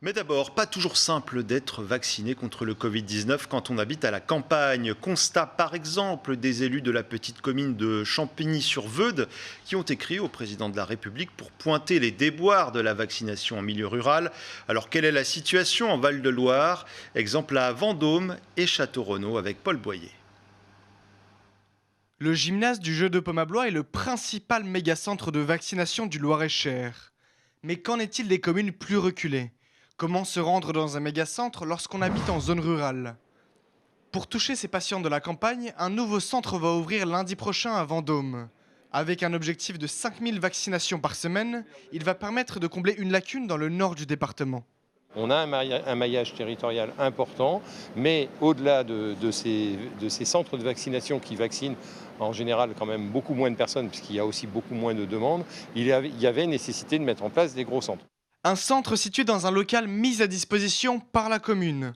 Mais d'abord, pas toujours simple d'être vacciné contre le Covid-19 quand on habite à la campagne. Constat par exemple des élus de la petite commune de Champigny-sur-Veude qui ont écrit au président de la République pour pointer les déboires de la vaccination en milieu rural. Alors quelle est la situation en Val-de-Loire? Exemple à Vendôme et Château-Renaud avec Paul Boyer. Le gymnase du Jeu de Pomme-à-Blois est le principal méga-centre de vaccination du Loir-et-Cher. Mais qu'en est-il des communes plus reculées? Comment se rendre dans un méga-centre lorsqu'on habite en zone rurale? Pour toucher ces patients de la campagne, un nouveau centre va ouvrir lundi prochain à Vendôme. Avec un objectif de 5000 vaccinations par semaine, il va permettre de combler une lacune dans le nord du département. On a un maillage territorial important, mais au-delà de ces centres de vaccination qui vaccinent en général quand même beaucoup moins de personnes, puisqu'il y a aussi beaucoup moins de demandes, il y avait nécessité de mettre en place des gros centres. Un centre situé dans un local mis à disposition par la commune.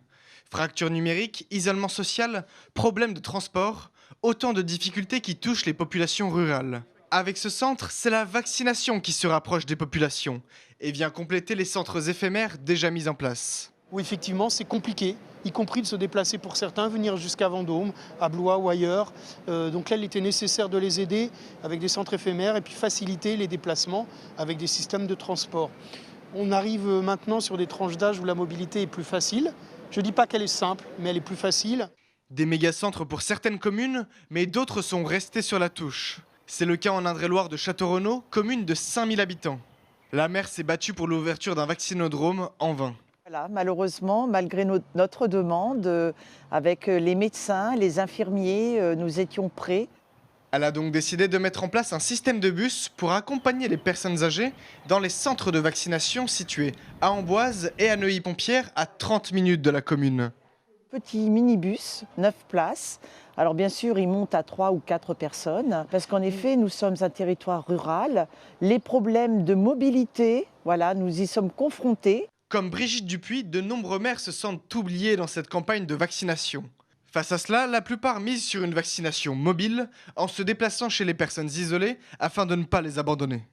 Fracture numérique, isolement social, problème de transport, autant de difficultés qui touchent les populations rurales. Avec ce centre, c'est la vaccination qui se rapproche des populations et vient compléter les centres éphémères déjà mis en place. Où effectivement c'est compliqué, y compris de se déplacer pour certains, venir jusqu'à Vendôme, à Blois ou ailleurs. Donc là, il était nécessaire de les aider avec des centres éphémères et puis faciliter les déplacements avec des systèmes de transport. On arrive maintenant sur des tranches d'âge où la mobilité est plus facile. Je ne dis pas qu'elle est simple, mais elle est plus facile. Des méga-centres pour certaines communes, mais d'autres sont restés sur la touche. C'est le cas en Indre-et-Loire de Château-Renaud, commune de 5000 habitants. La maire s'est battue pour l'ouverture d'un vaccinodrome en vain. Voilà, malheureusement, malgré notre demande, avec les médecins, les infirmiers, nous étions prêts. Elle a donc décidé de mettre en place un système de bus pour accompagner les personnes âgées dans les centres de vaccination situés à Amboise et à Neuilly-Pompière, à 30 minutes de la commune. Petit minibus, 9 places. Alors bien sûr, il monte à 3 ou 4 personnes, parce qu'en effet, nous sommes un territoire rural. Les problèmes de mobilité, voilà, nous y sommes confrontés. Comme Brigitte Dupuis, de nombreux maires se sentent oubliés dans cette campagne de vaccination. Face à cela, la plupart misent sur une vaccination mobile en se déplaçant chez les personnes isolées afin de ne pas les abandonner.